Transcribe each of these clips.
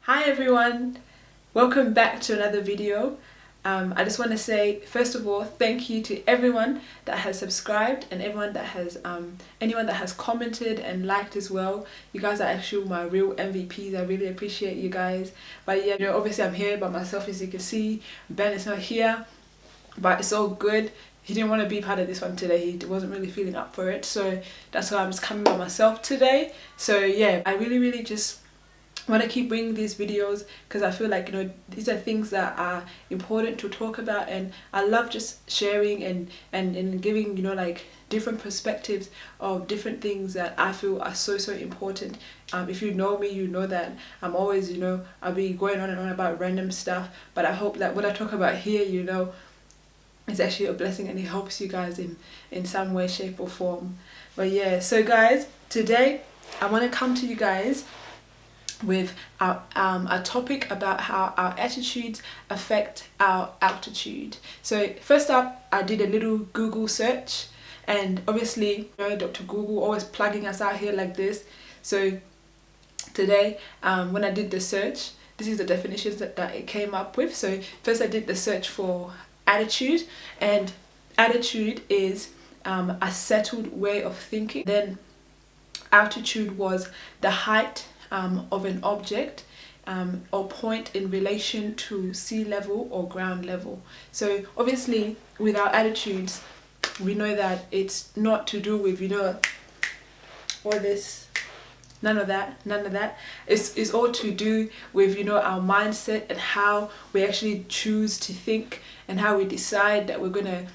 Hi everyone, welcome back to another video. I just want to say, first of all, thank you to everyone that has subscribed and everyone that has anyone that has commented and liked as well. You guys are actually my real MVPs. I really appreciate you guys. But yeah, obviously I'm here by myself, as you can see. Ben is not here, but it's all good. He didn't want to be part of this one today. He wasn't really feeling up for it, so that's why I'm just coming by myself today. So yeah, I really just want to keep bringing these videos because I feel like these are things that are important to talk about, and I love just sharing and giving like different perspectives of different things that I feel are so important. If you know me, you know that I'm always I'll be going on and on about random stuff, but I hope that what I talk about here is actually a blessing and it helps you guys in some way, shape or form. But yeah, so guys, today I want to come to you guys with a topic about how our attitudes affect our altitude. So first up, I did a little Google search, and obviously Dr. Google always plugging us out here like this. So today when I did the search, this is the definitions that it came up with. So first I did the search for attitude, and attitude is a settled way of thinking. Then altitude was the height of an object or point in relation to sea level or ground level. So obviously with our attitudes, we know that it's not to do with all this, none of that. It's all to do with our mindset and how we actually choose to think and how we decide that we're gonna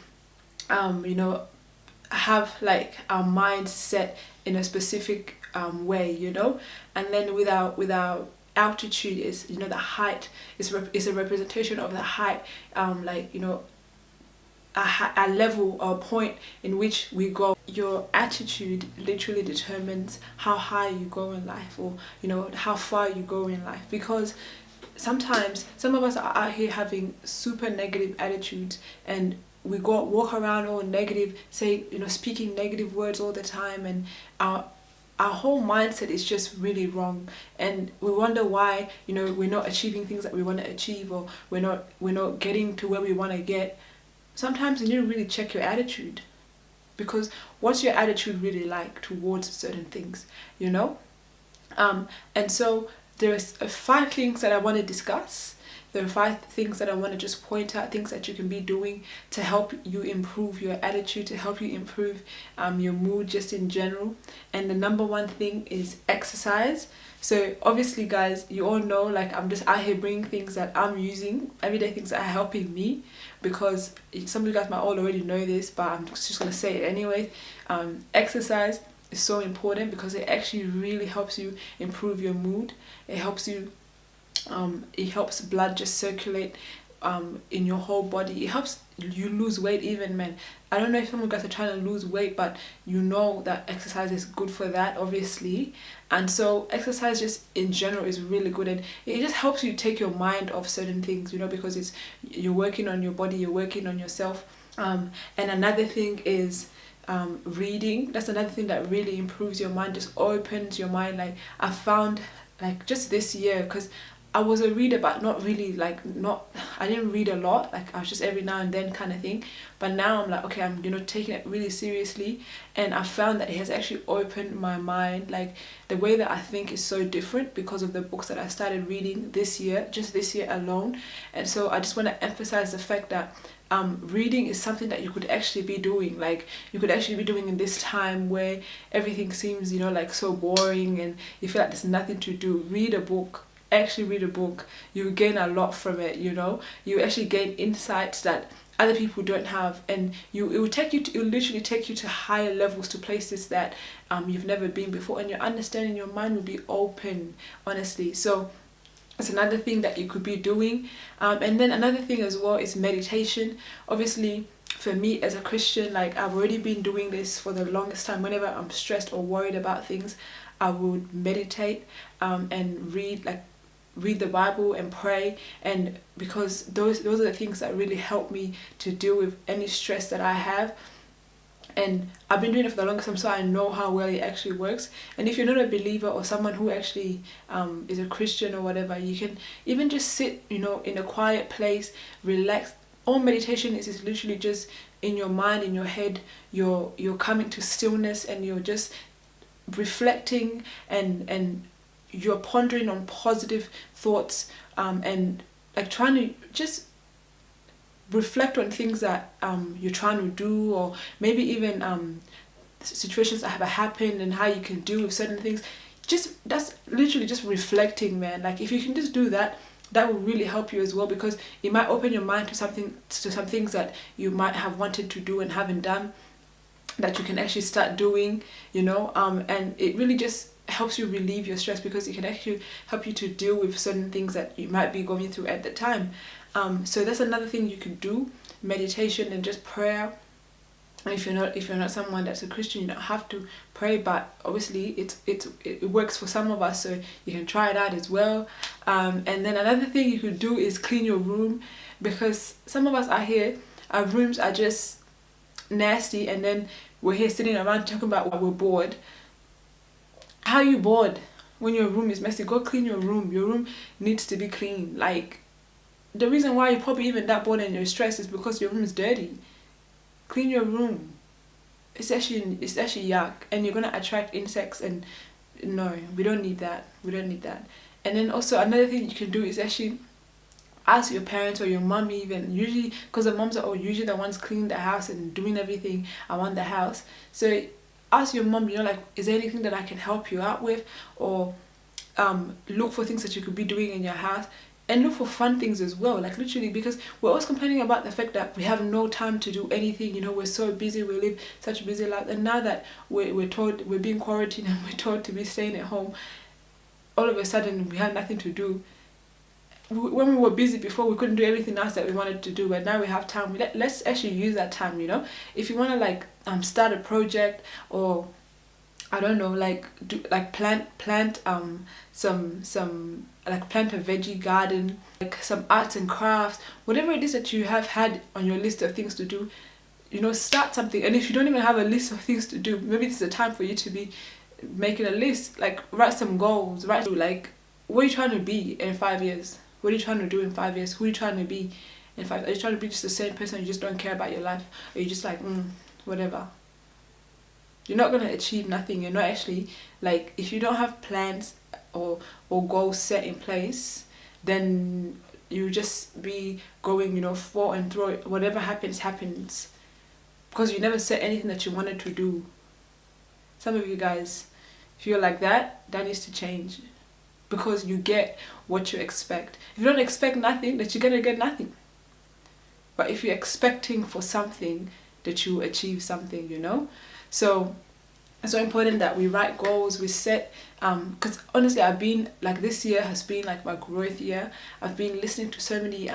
have like our mind set in a specific way, and then with our altitude is the height is a representation of the height, a level or point in which we go. Your attitude literally determines how high you go in life, or how far you go in life, because sometimes some of us are out here having super negative attitudes, and we walk around all negative, speaking negative words all the time, and our whole mindset is just really wrong, and we wonder why we're not achieving things that we want to achieve, or we're not getting to where we want to get. Sometimes you need to really check your attitude, because what's your attitude really like towards certain things, and so there's 5 things that I want to discuss. There are 5 things that I want to just point out, things that you can be doing to help you improve your attitude, to help you improve your mood just in general. And the number 1 thing is exercise. So obviously guys, you all know, like, I'm just out here bringing things that I'm using, everyday things that are helping me, because some of you guys might all already know this, but I'm just going to say it anyway. Exercise is so important because it actually really helps you improve your mood. It helps blood just circulate in your whole body. It helps you lose weight even, man. I don't know if some of you guys are trying to lose weight, but you know that exercise is good for that, obviously. And so exercise just in general is really good, and it just helps you take your mind off certain things, because you're working on your body, you're working on yourself. And another thing is reading. That's another thing that really improves your mind, just opens your mind. Like, I found, like, just this year, because I was a reader, but not really, I didn't read a lot, like I was just every now and then kind of thing. But now I'm like, okay, I'm taking it really seriously, and I found that it has actually opened my mind. Like, the way that I think is so different because of the books that I started reading this year, just this year alone. And so I just want to emphasize the fact that reading is something that you could actually be doing. Like, you could actually be doing in this time where everything seems like so boring and you feel like there's nothing to do. Read a book. Actually read a book. You gain a lot from it. You actually gain insights that other people don't have, and it will literally take you to higher levels, to places that you've never been before, and your understanding, your mind will be open, honestly. So it's another thing that you could be doing. And then another thing as well is meditation. Obviously, for me as a Christian, like, I've already been doing this for the longest time. Whenever I'm stressed or worried about things, I would meditate and read the Bible and pray, and because those are the things that really help me to deal with any stress that I have. And I've been doing it for the longest time, so I know how well it actually works. And if you're not a believer or someone who actually is a Christian or whatever, you can even just sit, in a quiet place, relax. All meditation is literally just in your mind, in your head. You're coming to stillness, and you're just reflecting, and you're pondering on positive thoughts, and like trying to just reflect on things that you're trying to do, or maybe even situations that have happened and how you can deal with certain things. That's literally just reflecting, man. Like if you can just do that, that will really help you as well, because it might open your mind to some things that you might have wanted to do and haven't done, that you can actually start doing, and it really just helps you relieve your stress, because it can actually help you to deal with certain things that you might be going through at the time. So that's another thing you can do, meditation and just prayer. And if you're not someone that's a Christian, you don't have to pray, but obviously it works for some of us, so you can try it out as well. And then another thing you could do is clean your room, because some of us are here, our rooms are just nasty, and then we're here sitting around talking about why we're bored. How are you bored when your room is messy? Go clean your room. Your room needs to be clean. Like, the reason why you're probably even that bored and you're stressed is because your room is dirty. Clean your room. It's actually yuck, and you're gonna attract insects, and no, we don't need that. And then also another thing you can do is actually ask your parents or your mom, even usually, because the moms are usually the ones cleaning the house and doing everything around the house. So ask your mom, like, is there anything that I can help you out with, or look for things that you could be doing in your house. And look for fun things as well, like literally, because we're always complaining about the fact that we have no time to do anything, we're so busy, we live such a busy life, and now that we're told we're being quarantined and we're told to be staying at home, all of a sudden we have nothing to do. When we were busy before, we couldn't do everything else that we wanted to do, but now we have time. Let's actually use that time, if you want to like start a project, or I don't know, like plant some like plant a veggie garden, like some arts and crafts, whatever it is that you have had on your list of things to do, start something. And if you don't even have a list of things to do, maybe this is a time for you to be making a list. Like, write some goals, like, what are you trying to be in 5 years? What are you trying to do in 5 years? Who are you trying to be in 5 years? Are you trying to be just the same person, you just don't care about your life? Or you just like, whatever? You're not going to achieve nothing. You're not actually, like, if you don't have plans or goals set in place, then you just be going, for and through it. Whatever happens, because you never set anything that you wanted to do. Some of you guys feel like that needs to change, because you get what you expect. If you don't expect nothing, that you're gonna get nothing. But if you're expecting for something, that you achieve something, So it's so important that we write goals, we set, because honestly, I've been, like, this year has been like my growth year. I've been listening to so many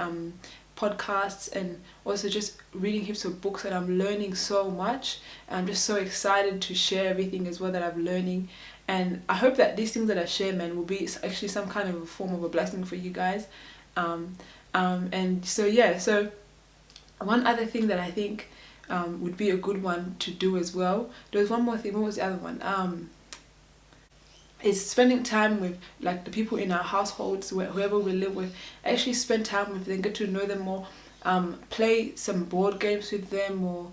podcasts, and also just reading heaps of books, and I'm learning so much. I'm just so excited to share everything as well that I'm learning. And I hope that these things that I share, man, will be actually some kind of a form of a blessing for you guys. And so, yeah, so one other thing that I think would be a good one to do as well. There was one more thing. What was the other one? Is spending time with, like, the people in our households, whoever we live with. Actually spend time with them, get to know them more. Play some board games with them, or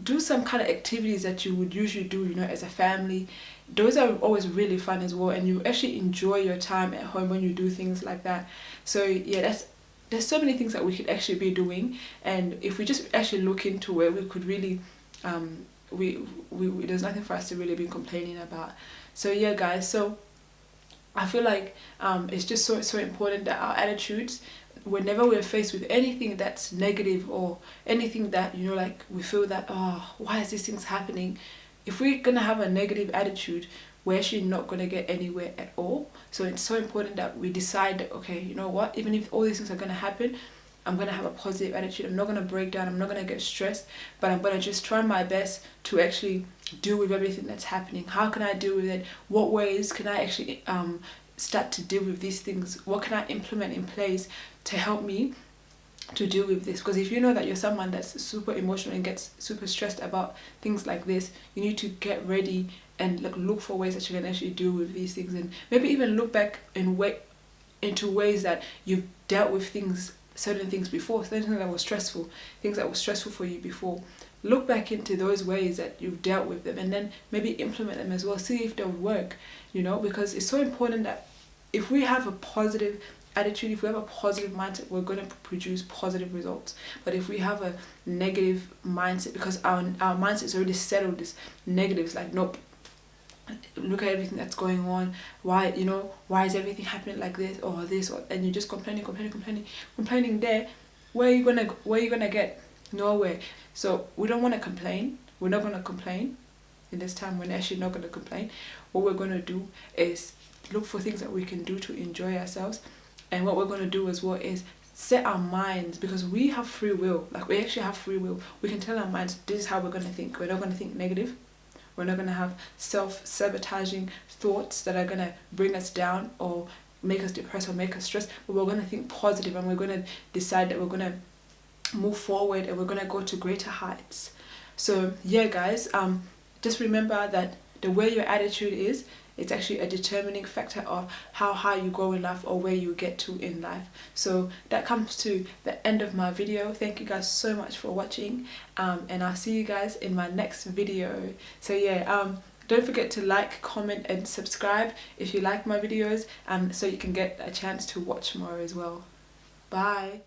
do some kind of activities that you would usually do, as a family. Those are always really fun as well, and you actually enjoy your time at home when you do things like that. So yeah, there's so many things that we could actually be doing, and if we just actually look into it, we could really we there's nothing for us to really be complaining about. So yeah, guys, so I feel like it's just so important that our attitudes, whenever we're faced with anything that's negative, or anything that like we feel that, oh, why is these things happening, if we're gonna have a negative attitude, we're actually not gonna get anywhere at all. So it's so important that we decide that, okay, you know what, even if all these things are gonna happen, I'm gonna have a positive attitude. I'm not gonna break down, I'm not gonna get stressed, but I'm gonna just try my best to actually deal with everything that's happening. How can I deal with it? What ways can I actually start to deal with these things? What can I implement in place to help me to deal with this. Because if you know that you're someone that's super emotional and gets super stressed about things like this, you need to get ready and like look for ways that you can actually deal with these things, and maybe even look back and into ways that you've dealt with certain things before, certain that were stressful, things that were stressful for you before. Look back into those ways that you've dealt with them, and then maybe implement them as well. See if they'll work, because it's so important that if we have a positive attitude, if we have a positive mindset, we're going to produce positive results. But if we have a negative mindset, because our mindset is already settled this negatives, like, nope, look at everything that's going on, why is everything happening like this or this, and you're just complaining there, where are you gonna get? Nowhere. So we don't want to complain. We're not going to complain in this time. We're actually not going to complain. What we're going to do is look for things that we can do to enjoy ourselves. And what we're going to do as well is set our minds, because we have free will. Like, we actually have free will. We can tell our minds, this is how we're going to think. We're not going to think negative. We're not going to have self-sabotaging thoughts that are going to bring us down or make us depressed or make us stressed. But we're going to think positive, and we're going to decide that we're going to move forward and we're going to go to greater heights. So yeah, guys, just remember that the way your attitude is, it's actually a determining factor of how high you go in life or where you get to in life. So that comes to the end of my video. Thank you guys so much for watching, and I'll see you guys in my next video. So yeah, don't forget to like, comment and subscribe if you like my videos, so you can get a chance to watch more as well. Bye.